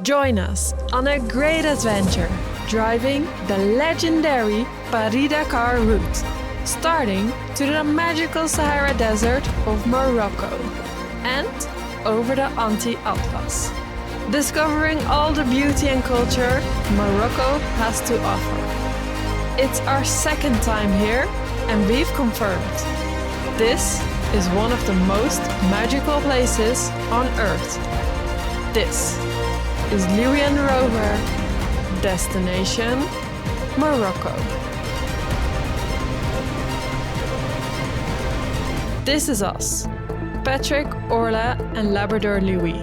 Join us on a great adventure, driving the legendary Paris-Dakar route, starting to the magical Sahara Desert of Morocco and over the Anti-Atlas, discovering all the beauty and culture Morocco has to offer. It's our second time here and we've confirmed this is one of the most magical places on Earth. This is Louis and Rover, destination Morocco. This is us, Patrick, Orla and Labrador Louis.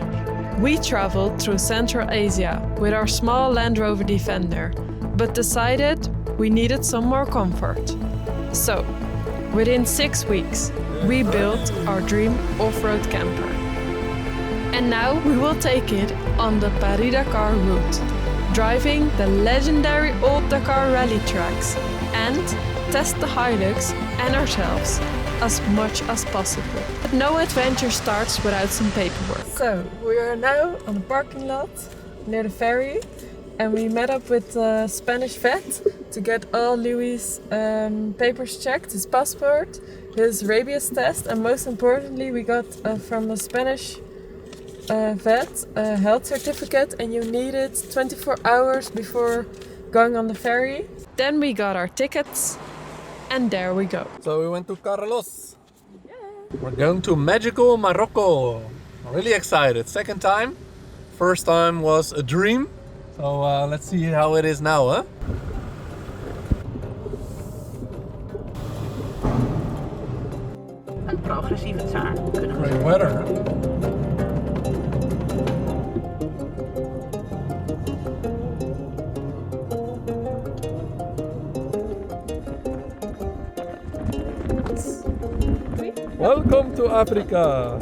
We traveled through Central Asia with our small Land Rover Defender, but decided we needed some more comfort. So, within 6 weeks, we built our dream off-road camper. And now we will take it on the Paris-Dakar route, driving the legendary old Dakar rally tracks and test the Hilux and ourselves as much as possible. But no adventure starts without some paperwork. So, we are now on the parking lot near the ferry and we met up with a Spanish vet to get all Louis' papers checked, his passport, his rabies test, and most importantly we got from a Spanish vet a health certificate, and you need it 24 hours before going on the ferry. Then we got our tickets and there we go. So we went to Carlos. Yeah. We're going to magical Morocco. I'm really excited. Second time. First time was a dream. So let's see how it is now, huh? Een progressieve taart kunnen we. Great weather, huh? Welcome to Africa!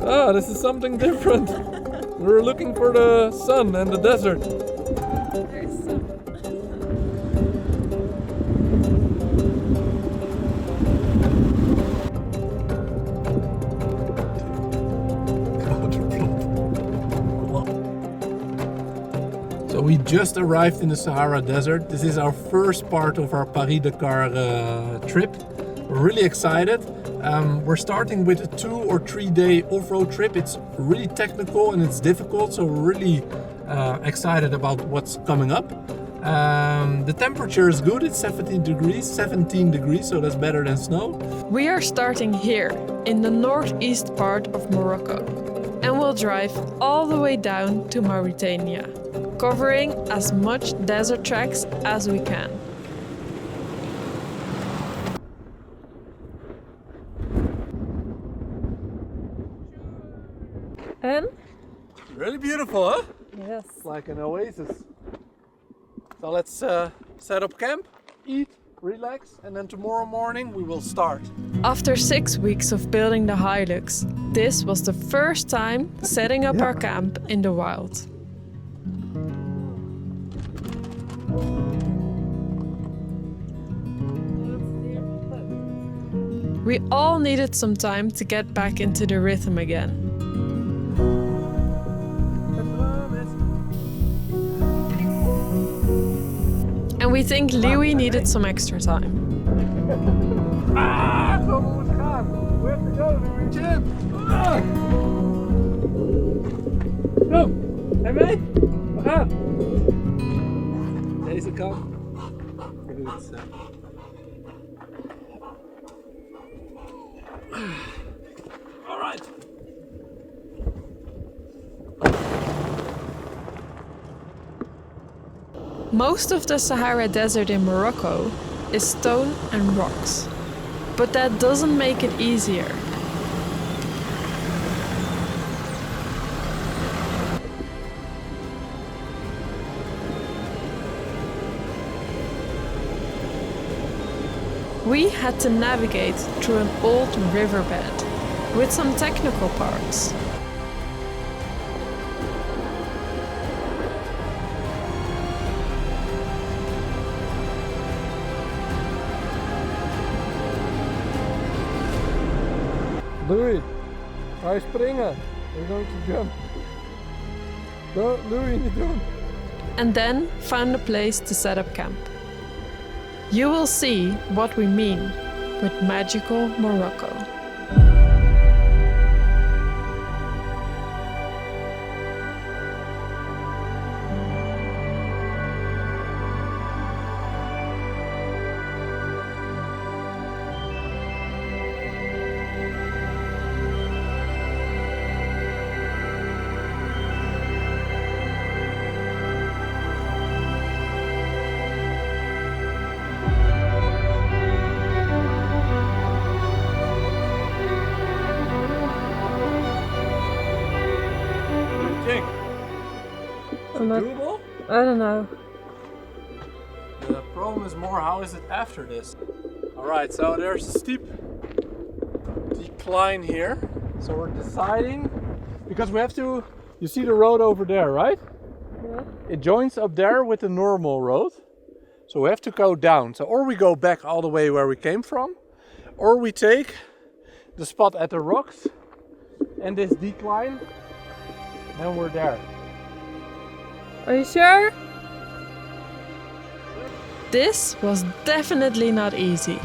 Ah, this is something different. We were looking for the sun and the desert. There's sun. So we just arrived in the Sahara Desert. This is our first part of our Paris-Dakar trip. We're really excited. We're starting with a 2 or 3 day off-road trip. It's really technical and it's difficult, so we're really excited about what's coming up. The temperature is good, it's 17 degrees, so that's better than snow. We are starting here in the northeast part of Morocco and we'll drive all the way down to Mauritania, covering as much desert tracks as we can. And? Really beautiful, huh? Yes. It's like an oasis. So let's set up camp, eat, relax, and then tomorrow morning we will start. After 6 weeks of building the Hilux, this was the first time setting up our camp in the wild. We all needed some time to get back into the rhythm again. And we think Louis needed some extra time. Ah, zo moet het gaan. We have to go, Louis. Jim. Ah. Zo, en mee? We gaan. Deze kant. We doen het zo. All right. Most of the Sahara Desert in Morocco is stone and rocks, but that doesn't make it easier. We had to navigate through an old riverbed with some technical parts. Louis, ga je springen? We're going to jump. Go, Louis, niet doen. And then found a place to set up camp. You will see what we mean with magical Morocco. Doable? I don't know. The problem is more, how is it after this? Alright, so there's a steep decline here. So we're deciding, because we have to, you see the road over there, right? Yeah. It joins up there with the normal road. So we have to go down. So or we go back all the way where we came from, or we take the spot at the rocks and this decline, and we're there. Are you sure? This was definitely not easy,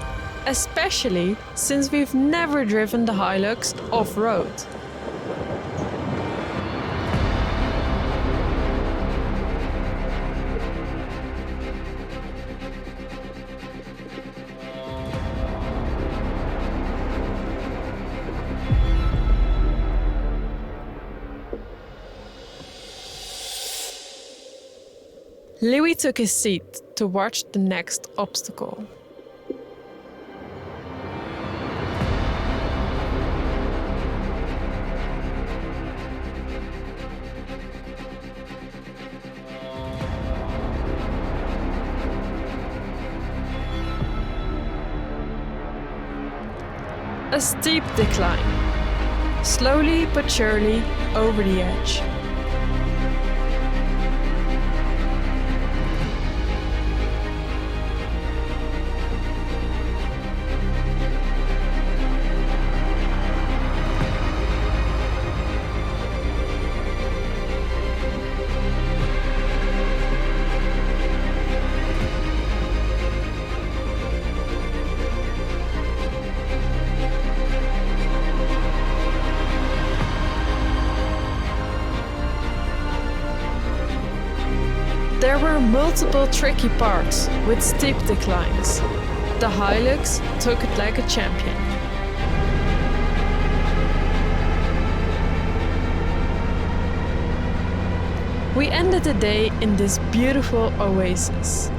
especially since we've never driven the Hilux off-road. Louis took his seat to watch the next obstacle. A steep decline, slowly but surely over the edge. There were multiple tricky parts with steep declines. The Hilux took it like a champion. We ended the day in this beautiful oasis.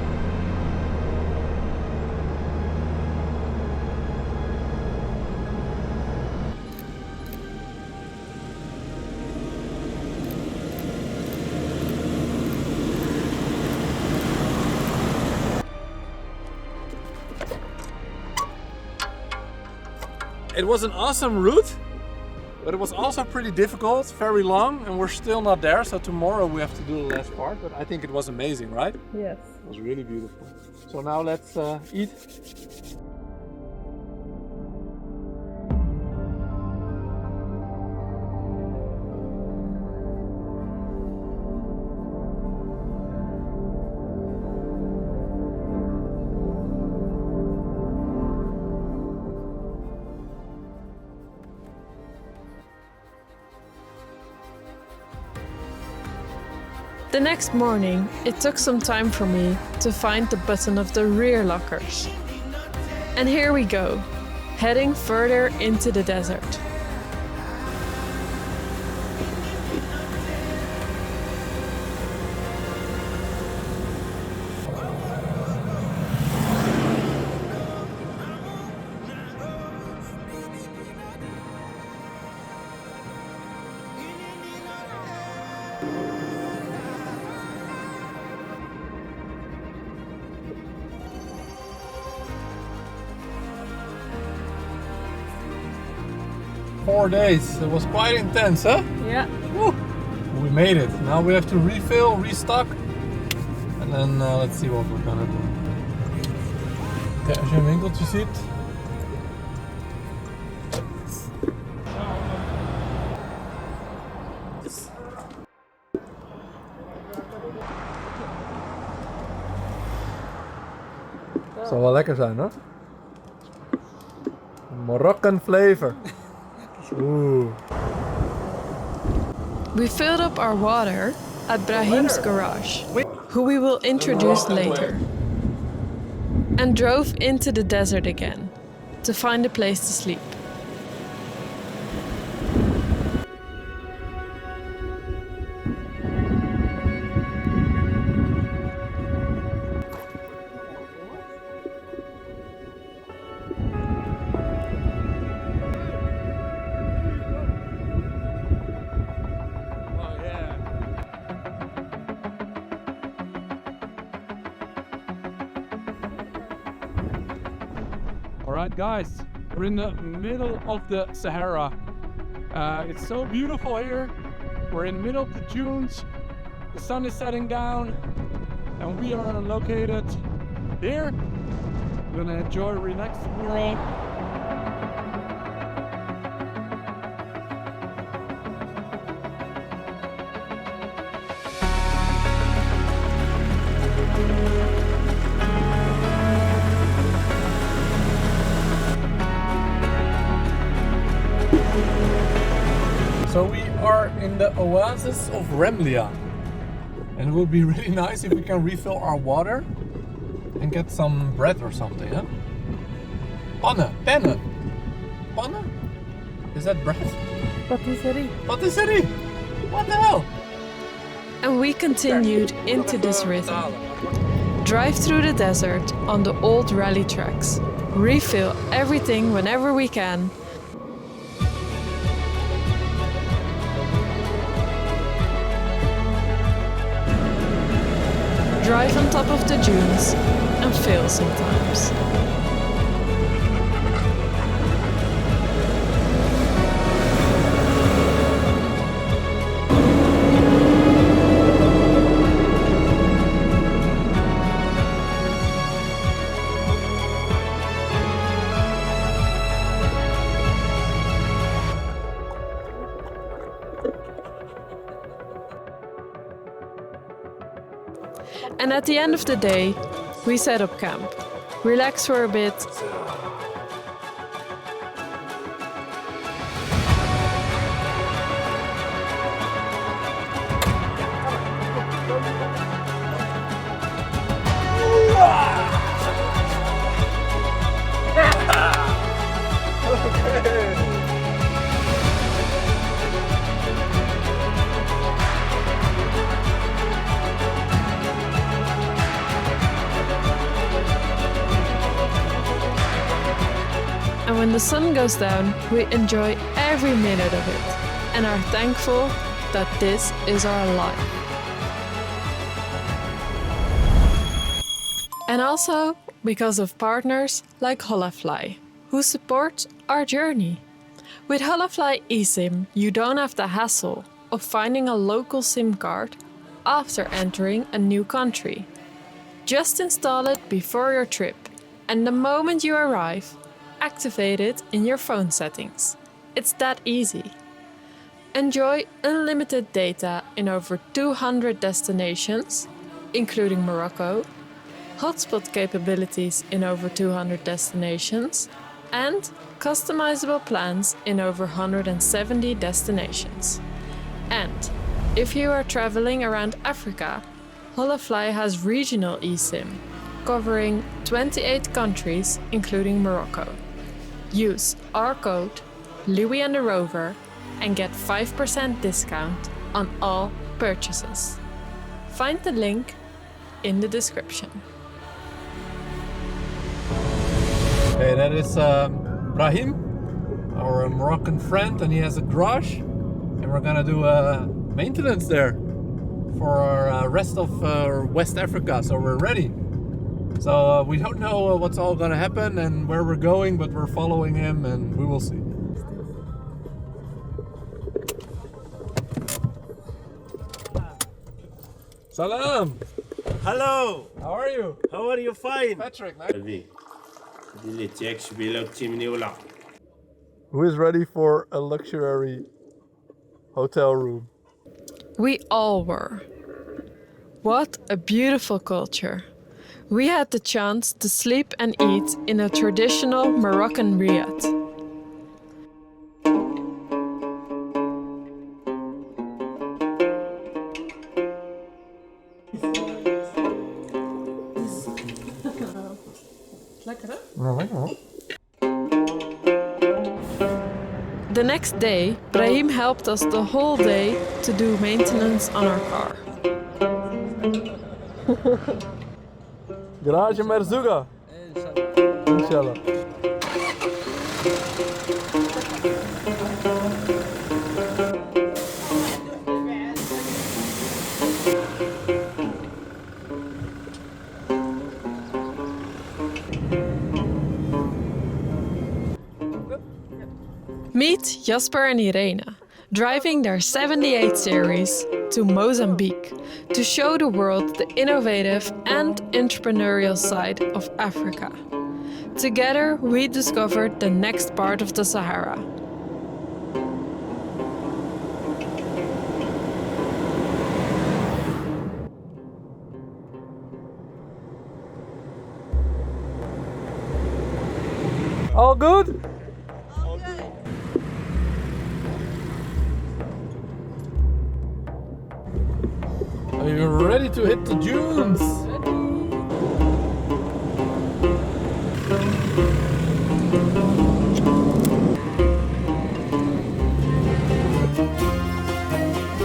It was an awesome route, but it was also pretty difficult, very long, and we're still not there. So tomorrow we have to do the last part, but I think it was amazing, right? Yes. It was really beautiful. So now let's eat. 'The next morning, it took some time for me to find the button of the rear lockers. And here we go, heading further into the desert.4 days. It was quite intense, huh? Yeah. Woo. We made it. Now we have to refill, restock, and then let's see what we're gonna do. Kijk, als je een winkeltje ziet. Zal wel lekker zijn, hoor. Moroccan flavor. Ooh. We filled up our water at Brahim's garage, who we will introduce later, and drove into the desert again to find a place to sleep. Alright guys, we're in the middle of the Sahara. It's so beautiful here. We're in the middle of the dunes. The sun is setting down and we are located here. We're gonna enjoy a relaxed world. So we are in the oasis of Remlia, and it would be really nice if we can refill our water and get some bread or something, huh? Pannen. Is that bread? Patisserie. Patisserie! What the hell? And we continued into this rhythm. Drive through the desert on the old rally tracks, refill everything whenever we can, drive on top of the dunes and fail sometimes. And at the end of the day, we set up camp, relax for a bit, and when the sun goes down, we enjoy every minute of it and are thankful that this is our life. And also because of partners like Holafly, who support our journey. With Holafly eSIM, you don't have the hassle of finding a local SIM card after entering a new country. Just install it before your trip, and the moment you arrive, activate it in your phone settings. It's that easy. Enjoy unlimited data in over 200 destinations, including Morocco, hotspot capabilities in over 200 destinations, and customizable plans in over 170 destinations. And if you are traveling around Africa, Holafly has regional eSIM, covering 28 countries, including Morocco. Use our code Louis and the Rover and get 5% discount on all purchases. Find the link in the description. Okay, that is Brahim, our Moroccan friend, and he has a garage, and we're gonna do maintenance there for our rest of West Africa, so we're ready. So we don't know what's all gonna happen and where we're going, but we're following him and we will see. Salam! Hello, How are you? how are you? Fine. Patrick, nice. Who is ready for a luxury hotel room? We all were. What a beautiful culture. we had the chance to sleep and eat in a traditional Moroccan riad. The next day, Brahim helped us the whole day to do maintenance on our car. Garage Merzuga. Inshallah. Meet Jasper and Irene, driving their 78 series to Mozambique to show the world the innovative and entrepreneurial side of Africa. Together, we discovered the next part of the Sahara. All good? Are you ready to hit the dunes?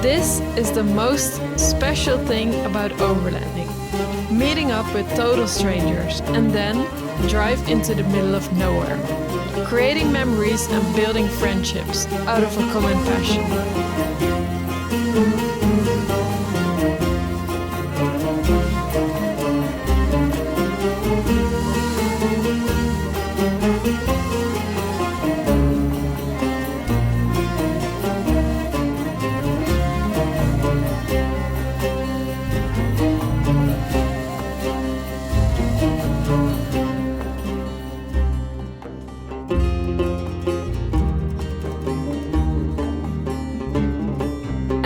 This is the most special thing about overlanding. Meeting up with total strangers and then drive into the middle of nowhere. Creating memories and building friendships out of a common passion.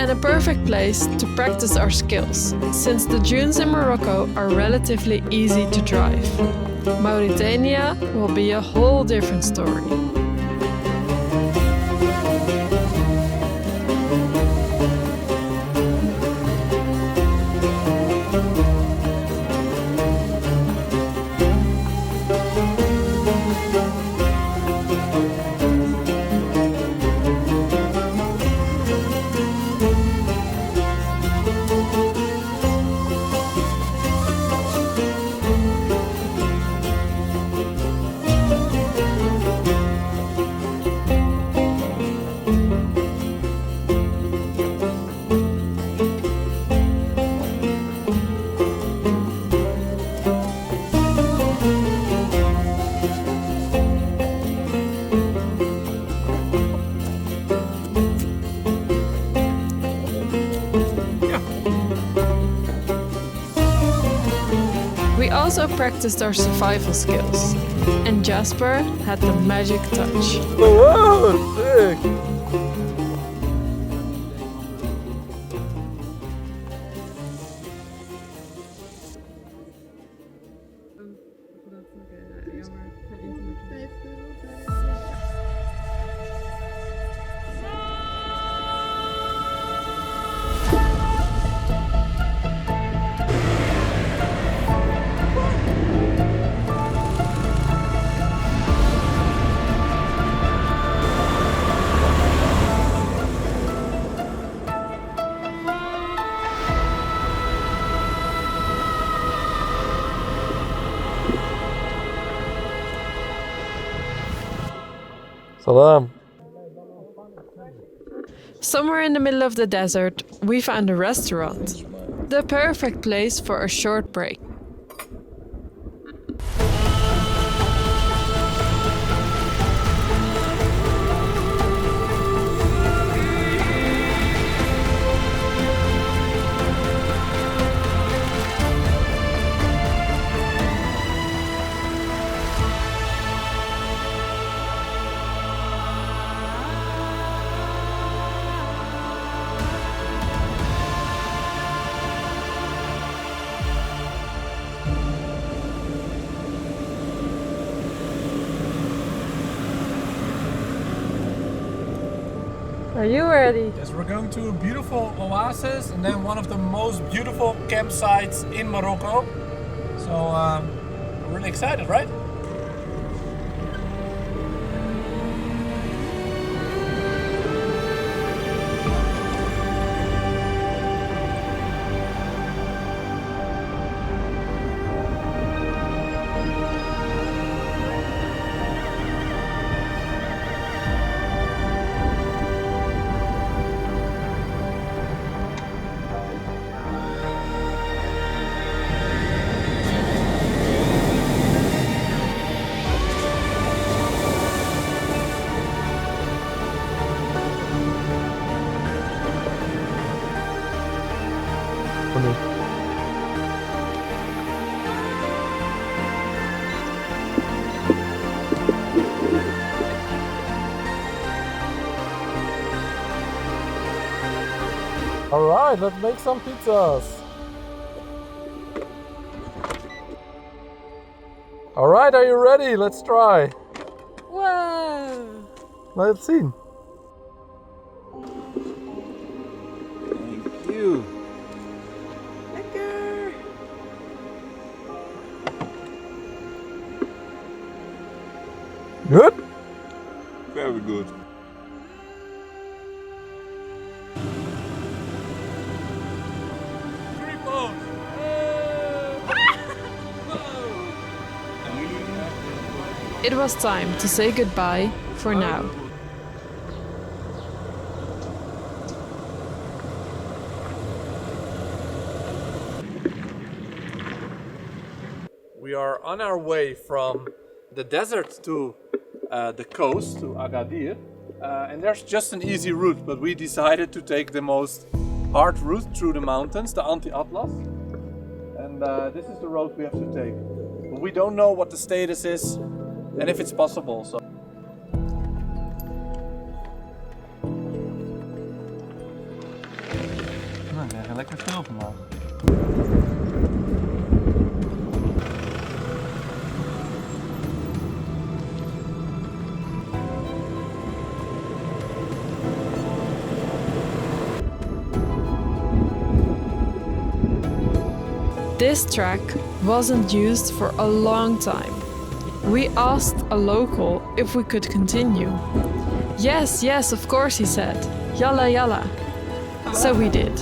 A perfect place to practice our skills, since the dunes in Morocco are relatively easy to drive. Mauritania will be a whole different story. We also practiced our survival skills, and Jasper had the magic touch. Whoa, sick! Salam. Somewhere in the middle of the desert, we found a restaurant. The perfect place for a short break. Are you ready? Yes, we're going to a beautiful oasis and then one of the most beautiful campsites in Morocco. So we're really excited, right? All right, let's make some pizzas. All right, are you ready? Let's try. Whoa! Let's see. Thank you. Good? Very good. It was time to say goodbye for now. We are on our way from the desert to the coast, to Agadir. And there's just an easy route, but we decided to take the most hard route through the mountains, the Anti-Atlas. And this is the road we have to take. But we don't know what the status is and if it's possible. So. Nou, ik ga lekker veel van maken. This track wasn't used for a long time. We asked a local if we could continue. Yes, yes, of course, he said. Yalla, yalla. So we did.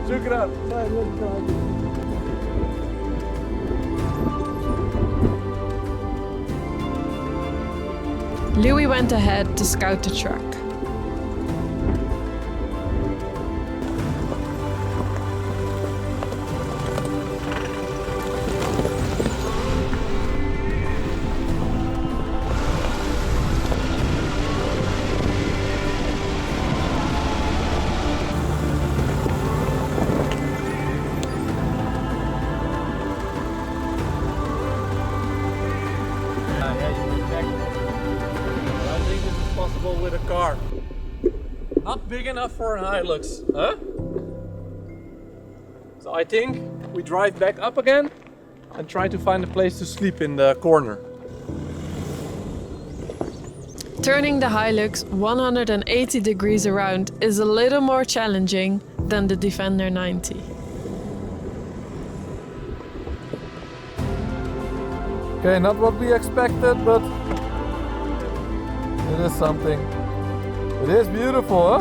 Shukran. Louis went ahead to scout the track. With a car. Not big enough for an Hilux, huh? So I think we drive back up again and try to find a place to sleep in the corner. Turning the Hilux 180 degrees around is a little more challenging than the Defender 90. Okay, not what we expected, but it is something. It is beautiful, huh?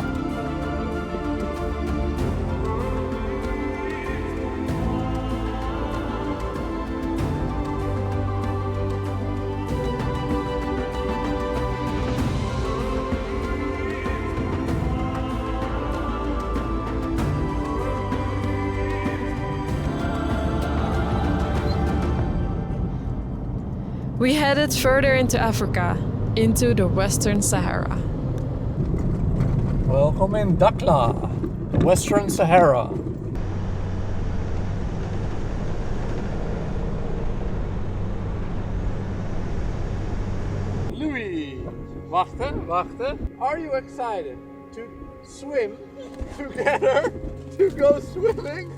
We headed further into Africa, into the Western Sahara. Welcome in Dakhla, Western Sahara. Louis, wachten. Are you excited to swim together, to go swimming?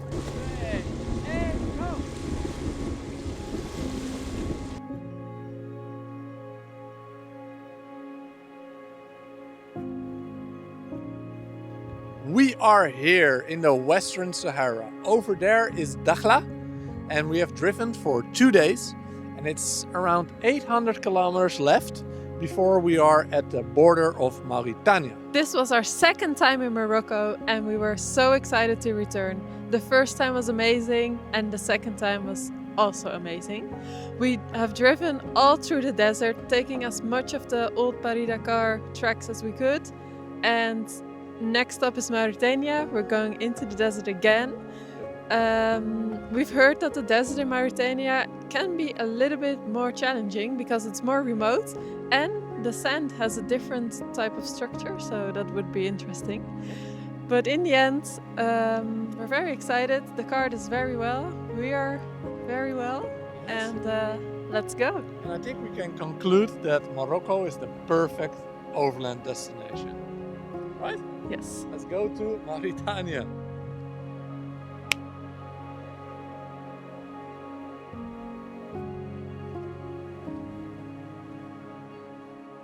Go! We are here in the Western Sahara. Over there is Dakhla, and we have driven for 2 days, and it's around 800 kilometers left before we are at the border of Mauritania. This was our second time in Morocco and we were so excited to return. The first time was amazing and the second time was also amazing. We have driven all through the desert, taking as much of the old Paris-Dakar tracks as we could. And next up is Mauritania. We're going into the desert again. We've heard that the desert in Mauritania can be a little bit more challenging because it's more remote and the sand has a different type of structure, so that would be interesting. But in the end, we're very excited. The car does very well. We are very well. And let's go. And I think we can conclude that Morocco is the perfect overland destination. Right? Yes. Let's go to Mauritania.